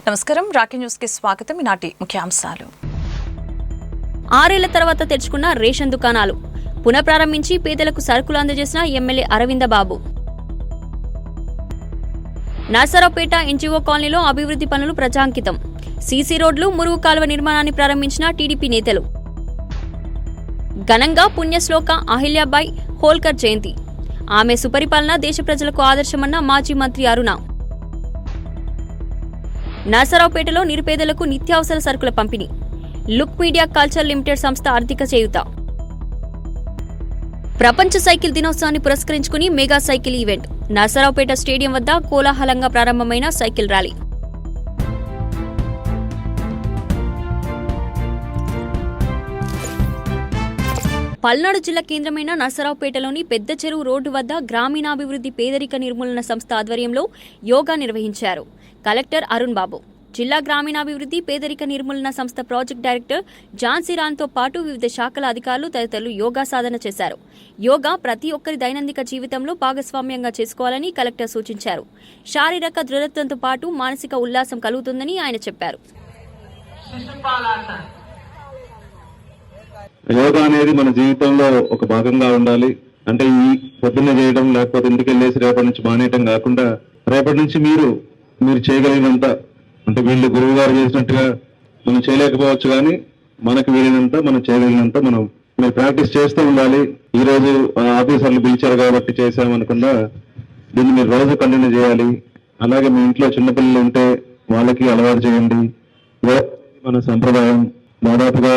నమస్కారం, Rocky news కి స్వాగతం. ఈనాటి ముఖ్యాంశాలు. 6 ఏళ్ల తర్వాత తెరుచుకున్న రేషన్ దుకాణాలు పునఃప్రారంభించి పేదలకు సరుకులు అందజేసిన ఎమ్మెల్యే అరవింద బాబు. నర్సరావుపేట ఎన్జీఓ కాలనీలో అభివృద్ధి పనులు ప్రజాంకితం. సీసీ రోడ్లు, మురుగు కాలువ నిర్మాణాన్ని ప్రారంభించిన టీడీపీ నేతలు. ఘనంగా పుణ్యశ్లోక అహిల్యాబాయ్ హోల్కర్ జయంతి. ఆమె సుపరిపాలన దేశ ప్రజలకు ఆదర్శమన్న మాజీ మంత్రి అరుణ. నర్సరావుపేటలో నిరుపేదలకు నిత్యావసర సరుకుల పంపిణీ. లుక్ మీడియా కల్చర్ లిమిటెడ్ సంస్థ ఆర్థిక చేయూత. ప్రపంచ సైకిల్ దినోత్సవాన్ని పురస్కరించుకుని mega cycle event. Narasaraopet stadium వద్ద కోలాహలంగా ప్రారంభమైన సైకిల్ ర్యాలీ. పల్నాడు జిల్లా కేంద్రమైన నర్సరావుపేటలోని పెద్ద చెరువు రోడ్డు వద్ద గ్రామీణాభివృద్ధి పేదరిక నిర్మూలన సంస్థ ఆధ్వర్యంలో యోగా నిర్వహించారు కలెక్టర్ అరుణ్ బాబు. జిల్లా గ్రామీణాభివృద్ధి పేదరిక నిర్మూలన సంస్థ ప్రాజెక్ట్ డైరెక్టర్ ఝాన్సీరాన్తో పాటు వివిధ శాఖల అధికారులు తదితరులు యోగా సాధన చేశారు. యోగా ప్రతి ఒక్కరి దైనందిక జీవితంలో భాగస్వామ్యంగా చేసుకోవాలని కలెక్టర్ సూచించారు. శారీరక దృఢత్వంతో పాటు మానసిక ఉల్లాసం కలుగుతుందని ఆయన చెప్పారు. యోగా అనేది మన జీవితంలో ఒక భాగంగా ఉండాలి. అంటే ఈ పొద్దున్నే చేయడం, లేకపోతే ఇంటికి వెళ్ళేసి రేపటి నుంచి మానేయటం కాకుండా రేపటి నుంచి మీరు చేయగలిగినంత, అంటే వీళ్ళు గురువు గారు చేసినట్టుగా మనం చేయలేకపోవచ్చు, కానీ మనకు వీలైనంత మనం చేయగలిగినంత మీరు ప్రాక్టీస్ చేస్తూ ఉండాలి. ఈ రోజు ఆఫీసర్లు పిలిచారు కాబట్టి చేసామనకుండా దీన్ని మీరు రోజు కంటిన్యూ చేయాలి. అలాగే మీ ఇంట్లో చిన్నపిల్లలు ఉంటే వాళ్ళకి అలవాటు చేయండి. మన సంప్రదాయం దాదాపుగా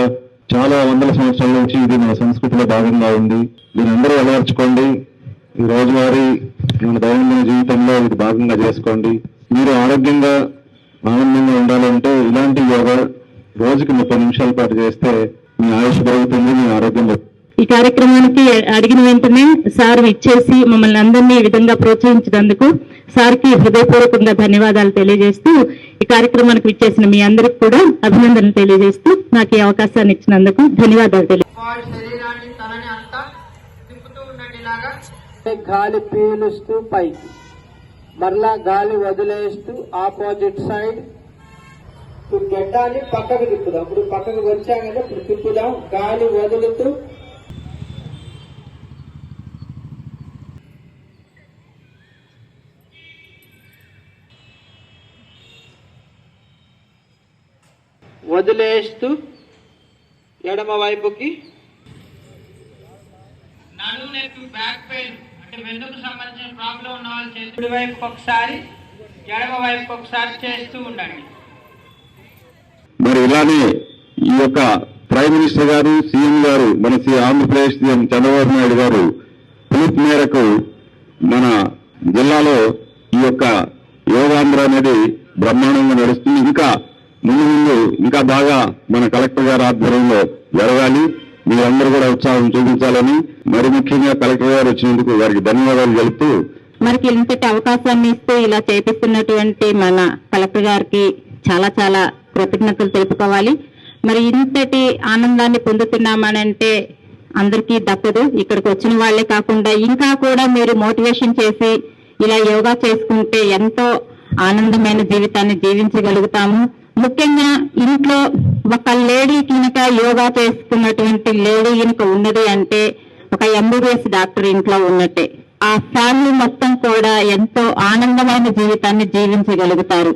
చాలా వందల సంవత్సరాల నుంచి ఇది మన సంస్కృతిలో భాగంగా ఉంది. దీని అందరూ అలవర్చుకోండి. ఈ రోజువారీ మన దైనందిన జీవితంలో ఇది భాగంగా చేసుకోండి. మీరు ఆరోగ్యంగా ఆనందంగా ఉండాలంటే ఇలాంటి యోగా రోజుకి 30 నిమిషాల పాటు చేస్తే మీ ఆయుష్ పెరుగుతుంది, మీ ఆరోగ్యం. ఈ కార్యక్రమానికి అడిగిన వెంటనే సార్ ఇచ్చేసి మమ్మల్ని అందరినీ ఈ విధంగా ప్రోత్సహించినందుకు సార్కి హృదయపూర్వకంగా ధన్యవాదాలు తెలియజేస్తూ, ఈ కార్యక్రమానికి ఇచ్చేసిన మీ అందరికి కూడా అభినందనలు తెలియజేస్తూ నాకు ఈ అవకాశాన్ని ఇచ్చినందుకు ధన్యవాదాలు గాలి పీలుస్తూ పైకి, మరలా గాలి వదిలేస్తూ ఆపోజిట్ సైడ్. ఇప్పుడు గడ్డాన్ని పక్కకు తిప్పుదాం. ఇప్పుడు పక్కకు వచ్చాక ఇప్పుడు తిప్పుదాం. గాలి వదులుతూ వదిలేస్తూ ఎడమ వైపుకి. నడుము నెక్ బ్యాక్ పెయిన్ అంటే వెన్నుకు సంబంధించిన ప్రాబ్లం ఉన్న వాళ్ళు కుడి వైపుకి ఒకసారి, ఎడమ వైపుకి ఒకసారి చేస్తూ ఉండండి. మరి ఇలానే ఈ యొక్క ప్రైమ్ మినిస్టర్ గారు, సీఎం గారు, మన ఆంధ్రప్రదేశ్ సీఎం చంద్రబాబు నాయుడు గారు పిలుపు మేరకు మన జిల్లాలో ఈ యొక్క యోగాంధ్ర అనేది బ్రహ్మాండంగా నడుస్తుంది. ఇంకా ముందు ఇంకా బాగా మన కలెక్టర్ గారి ఆధ్వర్యంలో జరగాలి. మీరందరూ కూడా ఉత్సాహం చూపించాలని, మరి ముఖ్యంగా కలెక్టర్ గారు వచ్చినందుకు వారికి ధన్యవాదాలు తెలుపుతూ, మనకి ఇంతటి అవకాశాన్ని ఇస్తూ ఇలా చేపిస్తున్నటువంటి మన కలెక్టర్ గారికి చాలా చాలా కృతజ్ఞతలు తెలుపుకోవాలి. మరి ఇంతటి ఆనందాన్ని పొందుతున్నామనంటే అందరికీ దక్కదు. ఇక్కడికి వచ్చిన వాళ్లే కాకుండా ఇంకా కూడా మీరు మోటివేషన్ చేసి ఇలా యోగా చేసుకుంటే ఎంతో ఆనందమైన జీవితాన్ని జీవించగలుగుతాము. ముఖ్యంగా ఇంట్లో ఒక లేడీ కనుక యోగా చేసుకున్నటువంటి లేడీ కనుక ఉన్నది అంటే ఒక ఎంబీబీఎస్ డాక్టర్ ఇంట్లో ఉన్నట్టే. ఆ ఫ్యామిలీ మొత్తం కూడా ఎంతో ఆనందమైన జీవితాన్ని జీవించగలుగుతారు.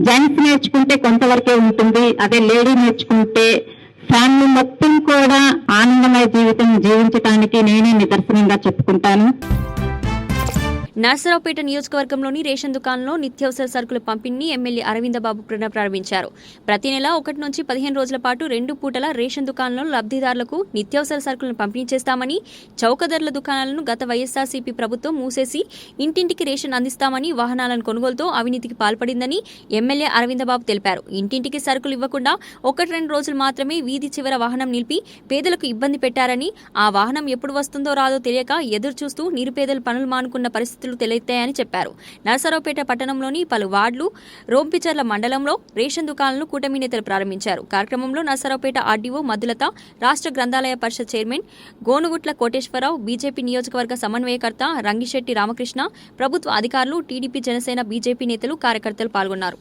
జెంట్స్ నేర్చుకుంటే కొంతవరకే ఉంటుంది, అదే లేడీ నేర్చుకుంటే ఫ్యామిలీ మొత్తం కూడా ఆనందమయ జీవితం జీవించడానికి నేనే నిదర్శనంగా చెప్పుకుంటాను. నర్సరావుపేట నియోజకవర్గంలోని రేషన్ దుకాణంలో నిత్యావసర సరుకుల పంపిణీని ఎమ్మెల్యే అరవింద బాబు ప్రారంభించారు. ప్రతి నెల 1 నుంచి 15 రోజుల పాటు 2 పూటల రేషన్ దుకాణంలో లబ్ధిదారులకు నిత్యావసర సరుకులను పంపిణీ చేస్తామని, చౌక ధరల దుకాణాలను గత వైఎస్ఆర్సీపీ ప్రభుత్వం మూసేసి ఇంటింటికి రేషన్ అందిస్తామని, వాహనాలను కొనుగోలుతో అవినీతికి పాల్పడిందని ఎమ్మెల్యే అరవింద బాబు తెలిపారు. ఇంటింటికి సరుకులు ఇవ్వకుండా 1-2 రోజులు మాత్రమే వీధి చివర వాహనం నిలిపి పేదలకు ఇబ్బంది పెట్టారని, ఆ వాహనం ఎప్పుడు వస్తుందో రాదో తెలియక ఎదురు చూస్తూ నిరుపేదలు పనులు మానుకున్న పరిస్థితి తెలియతాయని చెప్పారు. నర్సరావుపేట పట్టణంలోని పలు వార్డులు, రోంపిచర్ల మండలంలో రేషన్ దుకాణాలను కూటమి నేతలు ప్రారంభించారు. కార్యక్రమంలో నర్సరావుపేట ఆర్డీఓ మధులత, రాష్ట్ర గ్రంథాలయ పరిషత్ చైర్మన్ గోనుగుట్ల కోటేశ్వరరావు, బీజేపీ నియోజకవర్గ సమన్వయకర్త రంగిశెట్టి రామకృష్ణ, ప్రభుత్వ అధికారులు, టీడీపీ, జనసేన, బీజేపీ నేతలు, కార్యకర్తలు పాల్గొన్నారు.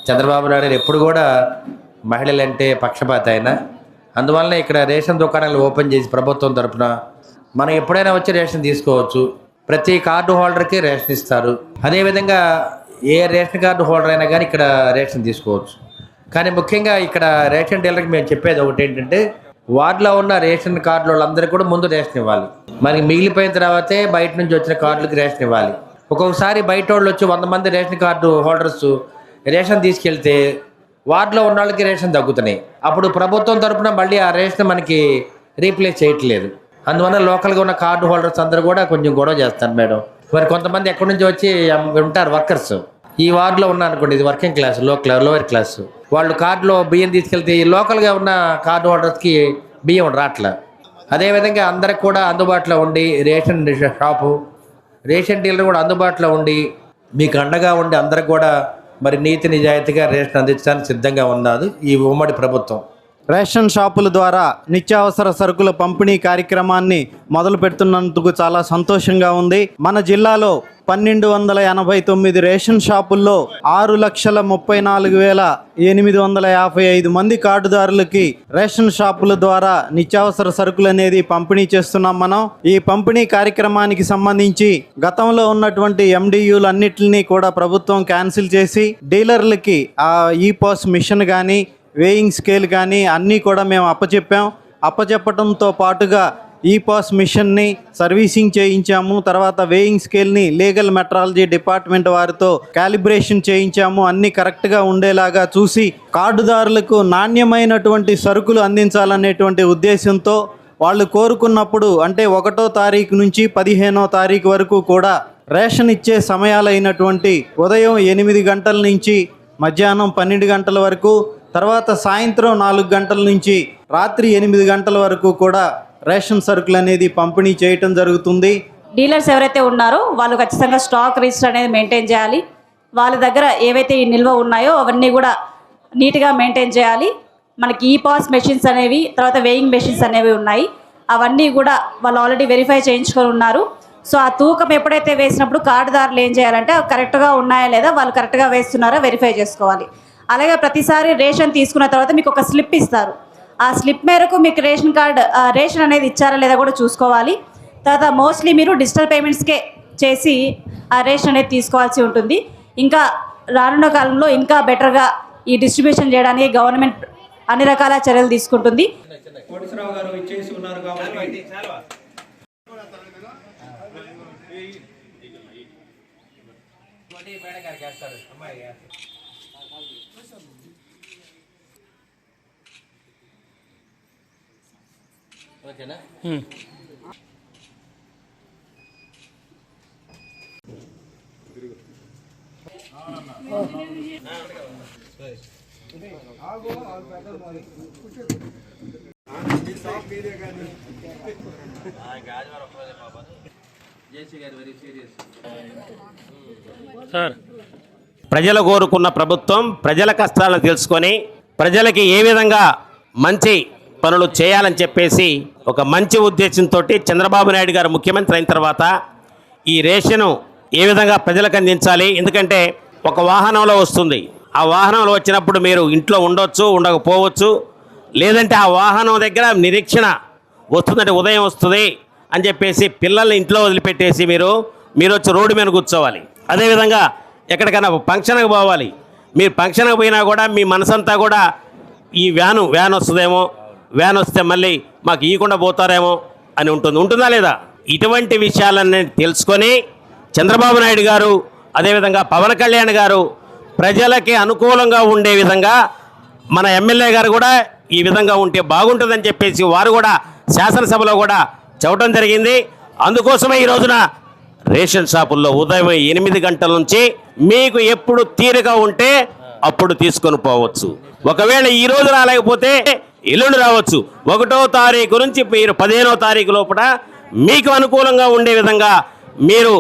చంద్రబాబు నాయుడు గారు ఎప్పుడు కూడా మహిళలంటే పక్షపాత ఆయన. అందువల్ల ఇక్కడ రేషన్ దుకాణాలు ఓపెన్ చేసి ప్రభుత్వం తరఫున మనం ఎప్పుడైనా వచ్చి రేషన్ తీసుకోవచ్చు. ప్రతి కార్డు హోల్డర్కి రేషన్ ఇస్తారు. అదేవిధంగా ఏ రేషన్ కార్డు హోల్డర్ అయినా కానీ ఇక్కడ రేషన్ తీసుకోవచ్చు. కానీ ముఖ్యంగా ఇక్కడ రేషన్ డీలర్కి మేము చెప్పేది ఒకటి ఏంటంటే, వార్డులో ఉన్న రేషన్ కార్డుల వాళ్ళందరికీ కూడా ముందు రేషన్ ఇవ్వాలి. మనకి మిగిలిపోయిన తర్వాతే బయట నుంచి వచ్చిన కార్డులకి రేషన్ ఇవ్వాలి. ఒక్కొక్కసారి బయట వాళ్ళు వచ్చి 100 మంది రేషన్ కార్డు హోల్డర్స్ రేషన్ తీసుకెళ్తే వార్డులో ఉన్న వాళ్ళకి రేషన్ తగ్గుతున్నాయి. అప్పుడు ప్రభుత్వం తరఫున మళ్ళీ ఆ రేషన్ మనకి రీప్లేస్ చేయట్లేదు. అందువల్ల లోకల్గా ఉన్న కార్డు హోల్డర్స్ అందరూ కూడా కొంచెం గొడవ చేస్తారు మేడం. మరి కొంతమంది ఎక్కడి నుంచి వచ్చి ఉంటారు వర్కర్స్, ఈ వార్డులో ఉన్నారనుకోండి, ఇది వర్కింగ్ క్లాస్, లోవర్ క్లాస్, వాళ్ళు కార్డులో బియ్యం తీసుకెళ్తే ఈ లోకల్గా ఉన్న కార్డు హోల్డర్స్కి బియ్యం రావట్లే. అదేవిధంగా అందరికి కూడా అందుబాటులో ఉండి రేషన్ షాపు, రేషన్ డీలర్ కూడా అందుబాటులో ఉండి మీకు అండగా ఉండి అందరికి కూడా మరి నీతి నిజాయితీగా రేషన్ అందించడానికి సిద్ధంగా ఉన్నది ఈ ఉమ్మడి ప్రభుత్వం. రేషన్ షాపుల ద్వారా నిత్యావసర సరుకుల పంపిణీ కార్యక్రమాన్ని మొదలు పెడుతున్నందుకు చాలా సంతోషంగా ఉంది. మన జిల్లాలో 1289 రేషన్ షాపుల్లో 6,34,855 మంది కార్డుదారులకి రేషన్ షాపుల ద్వారా నిత్యావసర సరుకులు అనేది పంపిణీ చేస్తున్నాం. మనం ఈ పంపిణీ కార్యక్రమానికి సంబంధించి గతంలో ఉన్నటువంటి MDUలన్నిటిని కూడా ప్రభుత్వం క్యాన్సిల్ చేసి డీలర్లకి ఆ ఈపాస్ మిషన్ కానీ వేయింగ్ స్కేల్ కానీ అన్నీ కూడా మేము అప్పచెప్పడంతో పాటుగా ఈపాస్ మిషన్ని సర్వీసింగ్ చేయించాము. తర్వాత వేయింగ్ స్కేల్ని లీగల్ మెట్రాలజీ డిపార్ట్మెంట్ వారితో క్యాలిబ్రేషన్ చేయించాము. అన్నీ కరెక్ట్గా ఉండేలాగా చూసి కార్డుదారులకు నాణ్యమైనటువంటి సరుకులు అందించాలనేటువంటి ఉద్దేశంతో వాళ్ళు కోరుకున్నప్పుడు అంటే 1వ తారీఖు నుంచి 15వ తారీఖు వరకు కూడా రేషన్ ఇచ్చే సమయాలైనటువంటి ఉదయం 8 గంటల నుంచి మధ్యాహ్నం 12 గంటల వరకు, తర్వాత సాయంత్రం 4 గంటల నుంచి రాత్రి 8 గంటల వరకు కూడా రేషన్ సరుకులు అనేది పంపిణీ చేయటం జరుగుతుంది. డీలర్స్ ఎవరైతే ఉన్నారో వాళ్ళు ఖచ్చితంగా స్టాక్ రిజిస్టర్ అనేది మెయింటైన్ చేయాలి. వాళ్ళ దగ్గర ఏవైతే ఈ నిల్వ ఉన్నాయో అవన్నీ కూడా నీట్గా మెయింటైన్ చేయాలి. మనకి ఈపాస్ మెషిన్స్ అనేవి, తర్వాత వేయింగ్ మెషిన్స్ అనేవి ఉన్నాయి. అవన్నీ కూడా వాళ్ళు ఆల్రెడీ వెరిఫై చేయించుకొని ఉన్నారు. సో ఆ తూకం ఎప్పుడైతే వేసినప్పుడు కార్డుదారులు ఏం చేయాలంటే అవి కరెక్ట్గా ఉన్నాయా లేదా, వాళ్ళు కరెక్ట్గా వేస్తున్నారా వెరిఫై చేసుకోవాలి. అలాగే ప్రతిసారి రేషన్ తీసుకున్న తర్వాత మీకు ఒక స్లిప్ ఇస్తారు. ఆ స్లిప్ మేరకు మీకు రేషన్ అనేది ఇచ్చారా లేదా కూడా చూసుకోవాలి. తర్వాత మోస్ట్లీ మీరు డిజిటల్ పేమెంట్స్కే చేసి ఆ రేషన్ అనేది తీసుకోవాల్సి ఉంటుంది. ఇంకా రానున్న కాలంలో ఇంకా బెటర్గా ఈ డిస్ట్రిబ్యూషన్ చేయడానికి గవర్నమెంట్ అన్ని రకాల చర్యలు తీసుకుంటుంది. కోటేశ్వరరావు గారు ఇచ్చేసి ఉన్నారు కాబట్టి ఓకేనా? ప్రజలు కోరుకున్న ప్రభుత్వం ప్రజల కష్టాలను తెలుసుకొని ప్రజలకి ఏ విధంగా మంచి పనులు చేయాలని చెప్పేసి ఒక మంచి ఉద్దేశంతో చంద్రబాబు నాయుడు గారు ముఖ్యమంత్రి అయిన తర్వాత ఈ రేషను ఏ విధంగా ప్రజలకు అందించాలి. ఎందుకంటే ఒక వాహనంలో వస్తుంది, ఆ వాహనంలో వచ్చినప్పుడు మీరు ఇంట్లో ఉండొచ్చు, ఉండకపోవచ్చు, లేదంటే ఆ వాహనం దగ్గర నిరీక్షణ వస్తుందంటే ఉదయం వస్తుంది అని చెప్పేసి పిల్లల్ని ఇంట్లో వదిలిపెట్టేసి మీరు వచ్చి రోడ్డు మీద కూర్చోవాలి. అదేవిధంగా ఎక్కడికైనా ఫంక్షన్కి పోవాలి, మీరు ఫంక్షన్కి పోయినా కూడా మీ మనసంతా కూడా ఈ వ్యాన్ వస్తుందేమో, వ్యాన్ వస్తే మళ్ళీ మాకు ఇవ్వకుండా పోతారేమో అని ఉంటుందా లేదా? ఇటువంటి విషయాలన్నీ తెలుసుకొని చంద్రబాబు నాయుడు గారు అదేవిధంగా పవన్ కళ్యాణ్ గారు ప్రజలకి అనుకూలంగా ఉండే విధంగా మన ఎమ్మెల్యే గారు కూడా ఈ విధంగా ఉంటే బాగుంటుందని చెప్పేసి వారు కూడా శాసనసభలో కూడా చెప్పడం జరిగింది. అందుకోసమే ఈ రోజున రేషన్ షాపుల్లో ఉదయం 8 గంటల నుంచి మీకు ఎప్పుడు తీరిక ఉంటే అప్పుడు తీసుకొని పోవచ్చు. ఒకవేళ ఈ రోజు రాలేకపోతే ఎల్లుండి రావచ్చు. 1వ తారీఖు నుంచి మీరు 15వ తారీఖు లోపల మీకు అనుకూలంగా ఉండే విధంగా మీరు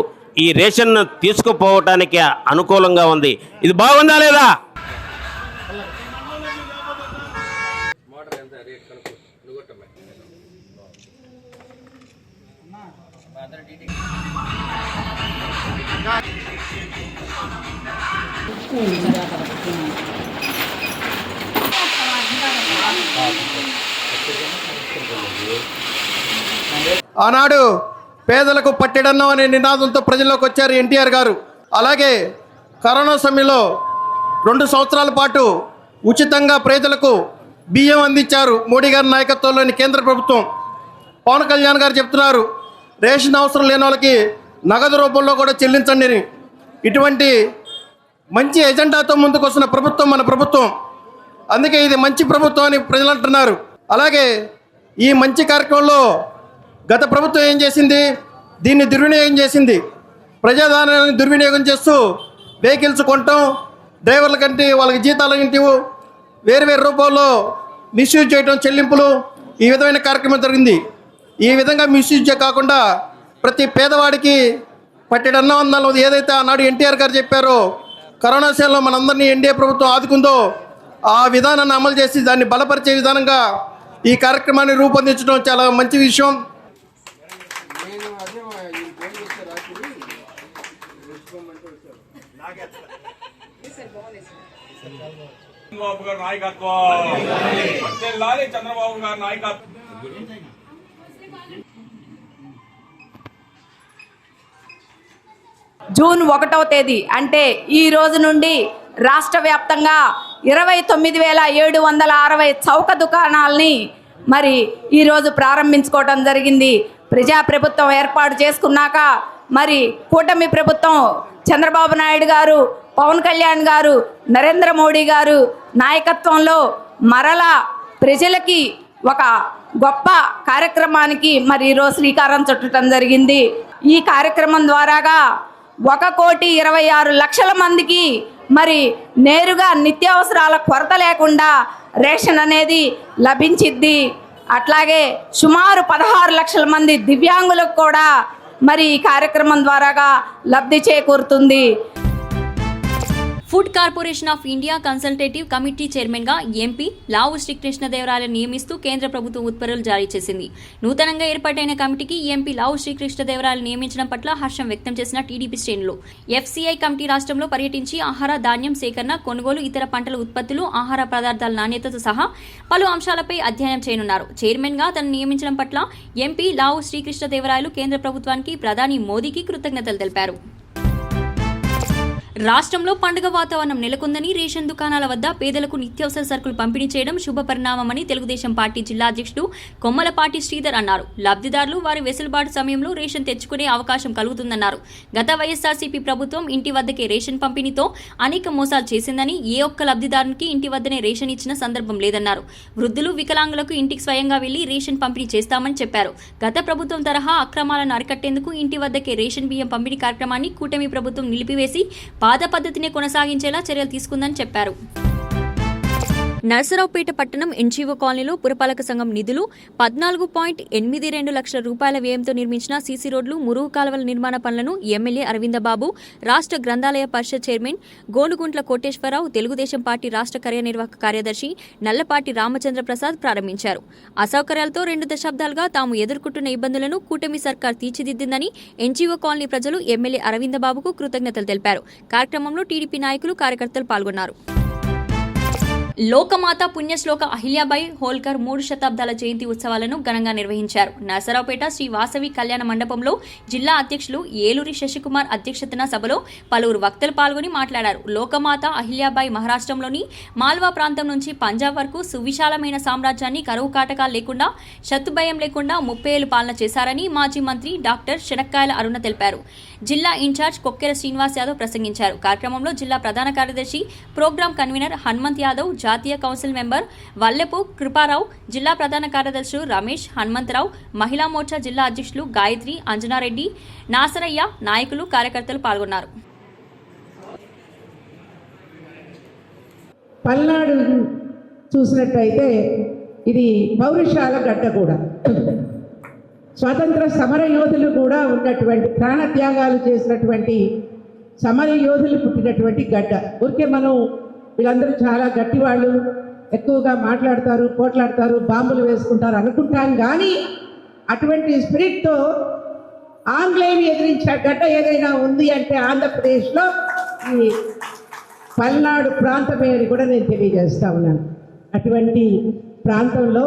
ఈ రేషన్ తీసుకుపోవటానికి అనుకూలంగా ఉంది. ఇది బాగుందా లేదా? ఆనాడు పేదలకు పట్టెడన్నం అనే నినాదంతో ప్రజల్లోకి వచ్చారు ఎన్టీఆర్ గారు. అలాగే కరోనా సమయంలో 2 సంవత్సరాల పాటు ఉచితంగా ప్రజలకు బియ్యం అందించారు మోడీ గారి నాయకత్వంలోని కేంద్ర ప్రభుత్వం. పవన్ కళ్యాణ్ గారు చెప్తున్నారు రేషన్ అవసరం లేని వాళ్ళకి నగదు రూపంలో కూడా చెల్లించండి అని. ఇటువంటి మంచి ఎజెండాతో ముందుకు వస్తున్న ప్రభుత్వం మన ప్రభుత్వం. అందుకే ఇది మంచి ప్రభుత్వం అని ప్రజలు అంటున్నారు. అలాగే ఈ మంచి కార్యక్రమంలో గత ప్రభుత్వం ఏం చేసింది, దీన్ని దుర్వినియోగం చేసింది. ప్రజాధనాన్ని దుర్వినియోగం చేస్తూ వెహికల్స్ కొనటం, డ్రైవర్ల కంటే వాళ్ళకి జీతాలు ఇంటి వేరు రూపాల్లో మిస్యూజ్ చేయడం, చెల్లింపులు, ఈ విధమైన కార్యక్రమం జరిగింది. ఈ విధంగా మిస్యూజ్ కాకుండా ప్రతి పేదవాడికి పట్టెడన్నం అన్నాలో ఏదైతే ఆనాడు ఎన్టీఆర్ గారు చెప్పారో, కరోనా సమయంలో మనందరినీ ఎన్డీఏ ప్రభుత్వం ఆదుకుందో ఆ విధానాన్ని అమలు చేసి దాన్ని బలపరిచే విధానంగా ఈ కార్యక్రమాన్ని రూపొందించడం చాలా మంచి విషయం. చంద్రబాబు గారి నాయకత్వం, చంద్రబాబు గారి నాయకత్వం. జూన్ 1వ తేదీ అంటే ఈ రోజు నుండి రాష్ట్ర వ్యాప్తంగా 29,760 చౌక దుకాణాలని మరి ఈరోజు ప్రారంభించుకోవడం జరిగింది. ప్రజాప్రభుత్వం ఏర్పాటు చేసుకున్నాక మరి కూటమి ప్రభుత్వం చంద్రబాబు నాయుడు గారు, పవన్ కళ్యాణ్ గారు, నరేంద్ర మోడీ గారు నాయకత్వంలో మరలా ప్రజలకి ఒక గొప్ప కార్యక్రమానికి మరి ఈరోజు శ్రీకారం చుట్టడం జరిగింది. ఈ కార్యక్రమం ద్వారాగా 1,26,00,000 మందికి మరి నేరుగా నిత్యావసరాల కొరత లేకుండా రేషన్ అనేది లభించిద్ది. అట్లాగే సుమారు 16 లక్షల మంది దివ్యాంగులకు కూడా మరి ఈ కార్యక్రమం ద్వారాగా లబ్ధి చేకూరుతుంది. Food corporation of India consultative committee చైర్మన్గా ఎంపీ లావు శ్రీకృష్ణదేవరాయలను నియమిస్తూ కేంద్ర ప్రభుత్వం ఉత్తర్వులు జారీ చేసింది. నూతనంగా ఏర్పాటైన కమిటీకి ఎంపీ లావు శ్రీకృష్ణదేవరాయలు నియమించడం పట్ల హర్షం వ్యక్తం చేసిన టీడీపీ శ్రేణులు. ఎఫ్సీఐ కమిటీ రాష్ట్రంలో పర్యటించి ఆహార, ధాన్యం సేకరణ, కొనుగోలు, ఇతర పంటల ఉత్పత్తులు, ఆహార పదార్థాల నాణ్యతతో సహా పలు అంశాలపై అధ్యయనం చేయనున్నారు. చైర్మన్గా తనను నియమించడం పట్ల ఎంపీ లావు శ్రీకృష్ణదేవరాయలు కేంద్ర ప్రభుత్వానికి, ప్రధాని మోదీకి కృతజ్ఞతలు తెలిపారు. రాష్ట్రంలో పండుగ వాతావరణం నెలకొందని, రేషన్ దుకాణాల వద్ద పేదలకు నిత్యావసర సరుకులు పంపిణీ చేయడం శుభ పరిణామమని తెలుగుదేశం పార్టీ జిల్లా అధ్యక్షుడు కొమ్మలపాటి శ్రీధర్ అన్నారు. లబ్ధిదారులు వారి వెసులుబాటు సమయంలో రేషన్ తెచ్చుకునే అవకాశం కలుగుతుందన్నారు. గత వైఎస్ఆర్సీపీ ప్రభుత్వం ఇంటి వద్దకే రేషన్ పంపిణీతో అనేక మోసాలు చేసిందని, ఏ ఒక్క లబ్ధిదారునికి ఇంటి వద్దనే రేషన్ ఇచ్చిన సందర్భం లేదన్నారు. వృద్ధులు, వికలాంగులకు ఇంటికి స్వయంగా వెళ్లి రేషన్ పంపిణీ చేస్తామని చెప్పారు. గత ప్రభుత్వం తరహా అక్రమాలను అరికట్టేందుకు ఇంటి వద్దకే రేషన్ బియ్యం పంపిణీ కార్యక్రమాన్ని కూటమి ప్రభుత్వం నిలిపివేసి పాత పద్ధతిని కొనసాగించేలా చర్యలు తీసుకుందని చెప్పారు. నర్సరావుపేట పట్టణం ఎన్జీఓ కాలనీలో పురపాలక సంఘం నిధులు 14.82 లక్షల రూపాయల వ్యయంతో నిర్మించిన సీసీ రోడ్లు, మురుగు కాలువల నిర్మాణ పనులను ఎమ్మెల్యే అరవిందబాబు, రాష్ట్ర గ్రంథాలయ పరిషత్ చైర్మన్ గోనుగుంట్ల కోటేశ్వరరావు, తెలుగుదేశం పార్టీ రాష్ట్ర కార్యనిర్వాహక కార్యదర్శి నల్లపాటి రామచంద్ర ప్రసాద్ ప్రారంభించారు. అసౌకర్యాలతో 2 దశాబ్దాలుగా తాము ఎదుర్కొంటున్న ఇబ్బందులను కూటమి సర్కార్ తీర్చిదిద్దిందని ఎన్జీఓ కాలనీ ప్రజలు ఎమ్మెల్యే అరవిందబాబుకు కృతజ్ఞతలు తెలిపారు. కార్యక్రమంలో టీడీపీ నాయకులు, కార్యకర్తలు పాల్గొన్నారు. లోకమాత పుణ్యశ్లోక అహిల్యాబాయి హోల్కర్ 3 శతాబ్దాల జయంతి ఉత్సవాలను ఘనంగా నిర్వహించారు. నరసరావుపేట శ్రీ వాసవి కళ్యాణ మండపంలో జిల్లా అధ్యక్షులు ఏలూరి శశికుమార్ అధ్యక్షతన సభలో పలువురు వక్తలు పాల్గొని మాట్లాడారు. లోకమాత అహిల్యాబాయి మహారాష్ట్రంలోని మాల్వా ప్రాంతం నుంచి పంజాబ్ వరకు సువిశాలమైన సామ్రాజ్యాన్ని కరువు కాటకాలు లేకుండా, శత్రుభయం లేకుండా 30 ఏళ్లు పాలన చేశారని మాజీ మంత్రి డాక్టర్ శనక్కాయల అరుణ తెలిపారు. జిల్లా ఇన్ఛార్జ్ కొక్కెర శ్రీనివాస్ యాదవ్ ప్రసంగించారు. కార్యక్రమంలో జిల్లా ప్రధాన కార్యదర్శి, ప్రోగ్రాం కన్వీనర్ హనుమంత్ యాదవ్, జాతీయ కౌన్సిల్ మెంబర్ వల్లెపు కృపారావు, జిల్లా ప్రధాన కార్యదర్శులు రమేష్, హనుమంతరావు, మహిళా మోర్చా జిల్లా అధ్యక్షులు గాయత్రి, అంజనారెడ్డి, నాసరయ్య, నాయకులు, కార్యకర్తలు పాల్గొన్నారు. పల్నాడు చూసినట్టయితే ఇది పౌరుషాల గడ్డ కూడా, స్వాతంత్ర సమర యోధులు కూడా ఉన్నటువంటి, ప్రాణత్యాగాలు చేసినటువంటి సమర యోధులు పుట్టినటువంటి గడ్డ. ఊరికే మనం వీళ్ళందరూ చాలా గట్టివాళ్ళు, ఎక్కువగా మాట్లాడతారు, పోట్లాడతారు, బాంబులు వేసుకుంటారు అనుకుంటాం. కానీ అటువంటి స్పిరిట్తో ఆంగ్లేయుని ఎదిరించిన గడ్డ ఏదైనా ఉంది అంటే ఆంధ్రప్రదేశ్లో ఈ పల్నాడు ప్రాంతమే అని కూడా నేను తెలియజేస్తా ఉన్నాను. అటువంటి ప్రాంతంలో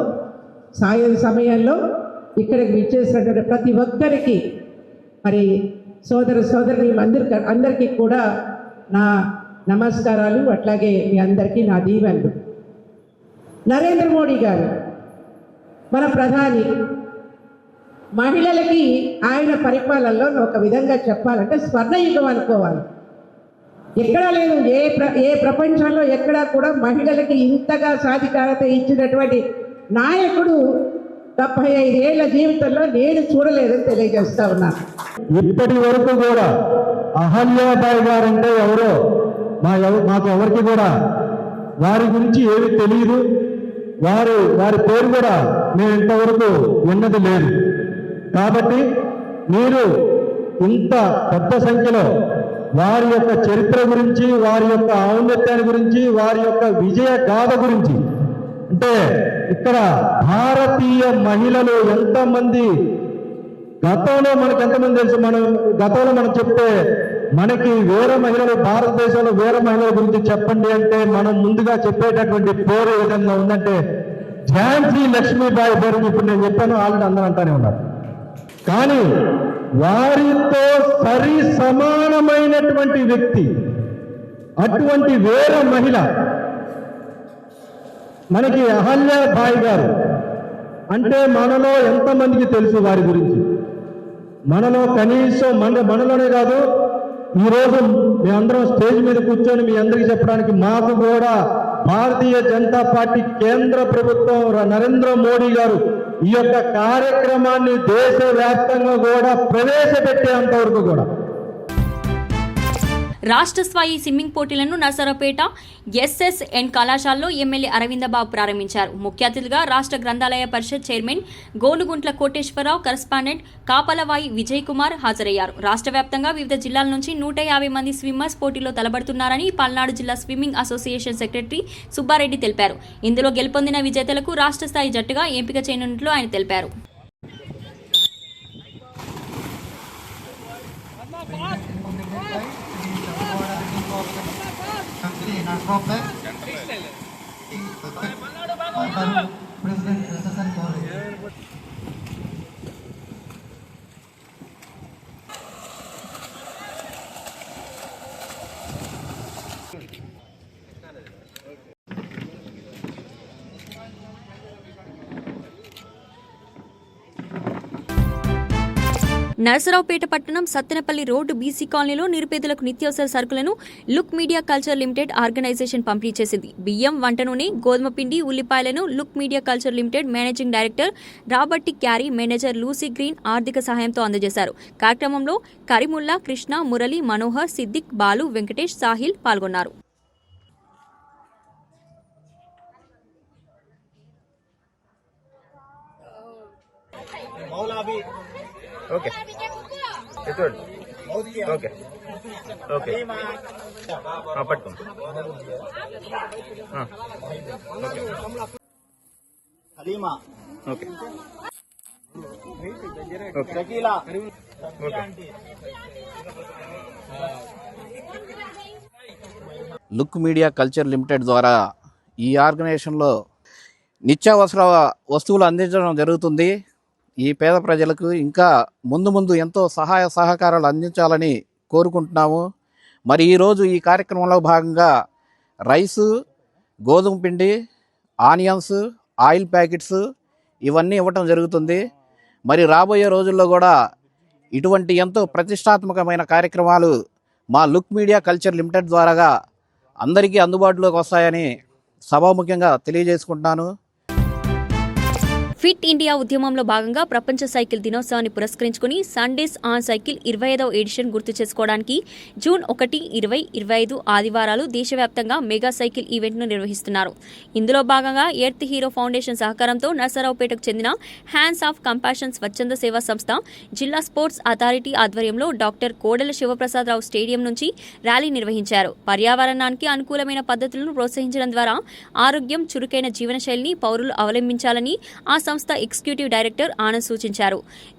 సాయం సమయంలో ఇక్కడికి విచ్చేసినటువంటి ప్రతి ఒక్కరికి మరి సోదరుని అందరికీ కూడా నా నమస్కారాలు, అట్లాగే మీ అందరికీ నా దీవెనలు. నరేంద్ర మోడీ గారు మన ప్రధాని, మహిళలకి ఆయన పరిపాలనలో ఒక విధంగా చెప్పాలంటే స్వర్ణయుగం అనుకోవాలి. ఎక్కడా లేదు, ఏ ప్రపంచంలో ఎక్కడా కూడా మహిళలకి ఇంతగా సాధికారత ఇచ్చినటువంటి నాయకుడు 75 ఏళ్ల జీవితంలో నేను చూడలేదని తెలియజేస్తా ఉన్నాను. ఇప్పటి వరకు కూడా అహల్యాబాయి గారంటే ఎవరో మాకు ఎవరికి కూడా వారి గురించి ఏమి తెలియదు. వారి పేరు కూడా మేము ఇంతవరకు విన్నది లేదు. కాబట్టి మీరు ఇంత పెద్ద సంఖ్యలో వారి యొక్క చరిత్ర గురించి, వారి యొక్క ఔన్నత్యాన్ని గురించి, వారి యొక్క విజయ గాథ గురించి, అంటే ఇక్కడ భారతీయ మహిళలు ఎంతమంది, గతంలో మనకు ఎంతమంది తెలుసు, గతంలో మనం చెప్తే మనకి వేరే మహిళలు, భారతదేశంలో వేరే మహిళల గురించి చెప్పండి అంటే మనం ముందుగా చెప్పేటటువంటి పేరు ఏ విధంగా ఉందంటే ఝాన్సీ లక్ష్మీబాయి పేరు ఇప్పుడు నేను చెప్పాను, ఆల్రెడీ అందరూ అంటానే ఉన్నారు. కానీ వారితో సరి సమానమైనటువంటి వ్యక్తి, అటువంటి వేరే మహిళ మనకి అహల్యాబాయి గారు అంటే మనలో ఎంతమందికి తెలుసు వారి గురించి? మనలో కనీసం మనలోనే కాదు, ఈరోజు మేమందరం స్టేజ్ మీద కూర్చొని మీ అందరికీ చెప్పడానికి మాకు కూడా భారతీయ జనతా పార్టీ కేంద్ర ప్రభుత్వం నరేంద్ర మోడీ గారు ఈ యొక్క కార్యక్రమాన్ని దేశవ్యాప్తంగా కూడా ప్రవేశపెట్టేంత వరకు కూడా రాష్ట్ర స్థాయి స్విమ్మింగ్ పోటీలను నర్సరావుపేట ఎస్ఎస్ఎన్ కళాశాలలో ఎమ్మెల్యే అరవిందబాబు ప్రారంభించారు. ముఖ్య అతిథిగా రాష్ట్ర గ్రంథాలయ పరిషత్ చైర్మన్ గోనుగుంట్ల కోటేశ్వరరావు, కరస్పాండెంట్ కాపలవాయి విజయ్ కుమార్ హాజరయ్యారు. రాష్ట్ర వ్యాప్తంగా వివిధ జిల్లాల నుంచి 150 మంది స్విమ్మర్స్ పోటీలో తలబడుతున్నారని పల్నాడు జిల్లా స్విమ్మింగ్ అసోసియేషన్ సెక్రటరీ సుబ్బారెడ్డి తెలిపారు. ఇందులో గెలుపొందిన విజేతలకు రాష్ట్ర స్థాయి జట్టుగా ఎంపిక చేయనున్నట్లు ఆయన తెలిపారు. నరసరావుపేట పట్టణం సత్తెనపల్లి రోడ్డు బీసీ కాలనీలో నిరుపేదలకు నిత్యావసర సరుకులను Look Media Culture Limited organisation పంపిణీ చేసింది. బియ్యం, వంట నూనె, గోధుమ పిండి, ఉల్లిపాయలను Look Media Culture Limited managing director Roberti Carey, manager Lucy Green ఆర్థిక సహాయంతో అందజేశారు. కార్యక్రమంలో కరీముల్లా, కృష్ణ, మురళి, మనోహర్, సిద్దిక్, బాలు, వెంకటేష్, సాహిల్ పాల్గొన్నారు. ఓకే ఓకే ఓకే పట్టుకోండి. Halima okay Shakeela look Media Culture limited ద్వారా ఈ ఆర్గనైజేషన్లో నిత్యావసర వస్తువులు అందించడం జరుగుతుంది. ఈ పేద ప్రజలకు ఇంకా ముందు ఎంతో సహాయ సహకారాలు అందించాలని కోరుకుంటున్నాము. మరి ఈరోజు ఈ కార్యక్రమంలో భాగంగా రైసు, గోధుమ పిండి, ఆనియన్స్, ఆయిల్ ప్యాకెట్స్ ఇవన్నీ ఇవ్వటం జరుగుతుంది. మరి రాబోయే రోజుల్లో కూడా ఇటువంటి ఎంతో ప్రతిష్టాత్మకమైన కార్యక్రమాలు మా లుక్ మీడియా కల్చర్ లిమిటెడ్ ద్వారాగా అందరికీ అందుబాటులోకి వస్తాయని సభాముఖ్యంగా తెలియజేసుకుంటున్నాను. ఫిట్ ఇండియా ఉద్యమంలో భాగంగా ప్రపంచ సైకిల్ దినోత్సవాన్ని పురస్కరించుకుని సండేస్ ఆన్ సైకిల్ 25వ ఎడిషన్ గుర్తు చేసుకోవడానికి జూన్ 1, 20, 25 ఆదివారాలు దేశవ్యాప్తంగా మెగా సైకిల్ ఈవెంట్ను నిర్వహిస్తున్నారు. ఇందులో భాగంగా ఎర్త్ హీరో ఫౌండేషన్ సహకారంతో నర్సరావుపేటకు చెందిన హ్యాండ్స్ ఆఫ్ కంపాషన్ స్వచ్ఛంద సేవా సంస్థ, జిల్లా స్పోర్ట్స్ అథారిటీ ఆధ్వర్యంలో డాక్టర్ కోడెల శివప్రసాదరావు స్టేడియం నుంచి ర్యాలీ నిర్వహించారు. పర్యావరణానికి అనుకూలమైన పద్ధతులను ప్రోత్సహించడం ద్వారా ఆరోగ్యం, చురుకైన జీవనశైలిని పౌరులు అవలంబించాలని ఆ సంస్థ ఎగ్జిక్యూటివ్ డైరెక్టర్ ఆనంద్ సూచించారు.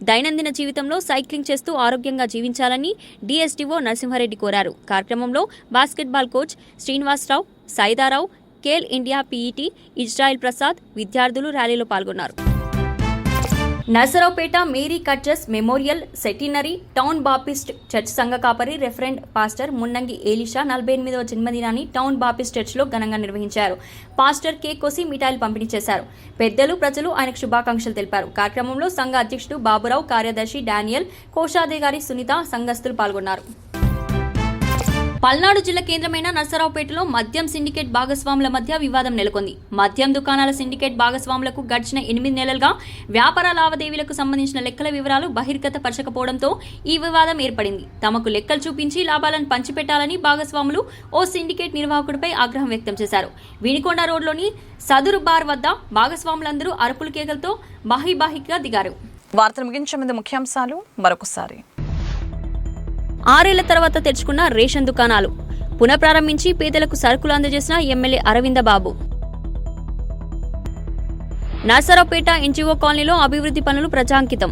దైనందిన జీవితంలో సైక్లింగ్ చేస్తూ ఆరోగ్యంగా జీవించాలని డీఎస్డీఓ నరసింహారెడ్డి కోరారు. కార్యక్రమంలో basketball coach Srinivasa Rao, Saidarao, Khel India PET, Israel Prasad విద్యార్థులు ర్యాలీలో పాల్గొన్నారు. నర్సరావుపేట మేరీ కట్జస్ memorial centenary town Baptist church సంఘ కాపరి రెఫరెండ్ పాస్టర్ మున్నంగి ఏలిషా 48వ జన్మదినాన్ని టౌన్ బాపిస్ట్ చర్చ్లో ఘనంగా నిర్వహించారు. పాస్టర్ కేక్ కోసి మిఠాయిలు పంపిణీ చేశారు. పెద్దలు, ప్రజలు ఆయనకు శుభాకాంక్షలు తెలిపారు. కార్యక్రమంలో సంఘ అధ్యక్షుడు బాబురావు, కార్యదర్శి డానియల్, కోశాధికారి సునీత, సంఘస్థులు పాల్గొన్నారు. పల్నాడు జిల్లా కేంద్రమైన నర్సరావుపేటలో మద్యం సిండికేట్ భాగస్వాముల మధ్య వివాదం నెలకొంది. మద్యం దుకాణాల సిండికేట్ భాగస్వాములకు గడిచిన 8 నెలలుగా వ్యాపార లావాదేవీలకు సంబంధించిన లెక్కల వివరాలు బహిర్గతపరచకపోవడంతో ఈ వివాదం ఏర్పడింది. తమకు లెక్కలు చూపించి లాభాలను పంచిపెట్టాలని భాగస్వాములు ఓ సిండికేట్ నిర్వాహకుడిపై ఆగ్రహం వ్యక్తం చేశారు. వినికొండ రోడ్లోని సదురు బార్ వద్ద భాగస్వాములందరూ అరుపులు కేకలతో బాహిబాహిగా దిగారు. వార్తలు ముగించే ముందు ముఖ్యాంశాలు మరొకసారి. 6 ఏళ్ల తర్వాత తెరుచుకున్న రేషన్ దుకాణాలు పునఃప్రారంభించి పేదలకు సరుకులు అందజేసిన ఎమ్మెల్యే అరవిందబాబు. నర్సరావుపేట ఎన్జీఓ కాలనీలో అభివృద్ధి పనులు ప్రజాంకితం.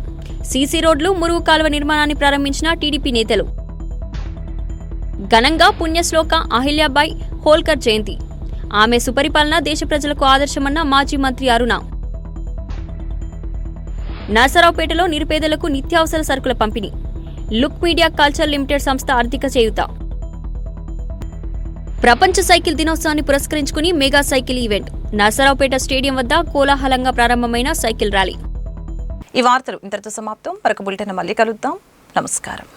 సీసీ రోడ్లు, మురుగు కాలువ నిర్మాణాన్ని ప్రారంభించిన టీడీపీ నేతలు. ఘనంగా పుణ్యశ్లోక అహిల్యాబాయ్ హోల్కర్ జయంతి. ఆమె సుపరిపాలన దేశ ప్రజలకు ఆదర్శమన్న మాజీ మంత్రి అరుణ. నర్సరావుపేటలో నిరుపేదలకు నిత్యావసర సరుకుల పంపిణీ. లుక్ మీడియా కల్చర్ లిమిటెడ్ సంస్థ ఆర్థిక చేయూత. ప్రపంచ సైకిల్ దినోత్సవాన్ని పురస్కరించుకుని mega cycle event. Narasaraopet stadium వద్ద కోలాహలంగా ప్రారంభమైన సైకిల్ ర్యాలీ. ఈ వార్తలు ఇంతటితో సమాప్తం. మరొక బులెటిన్ మళ్ళీ కలుద్దాం. నమస్కారం.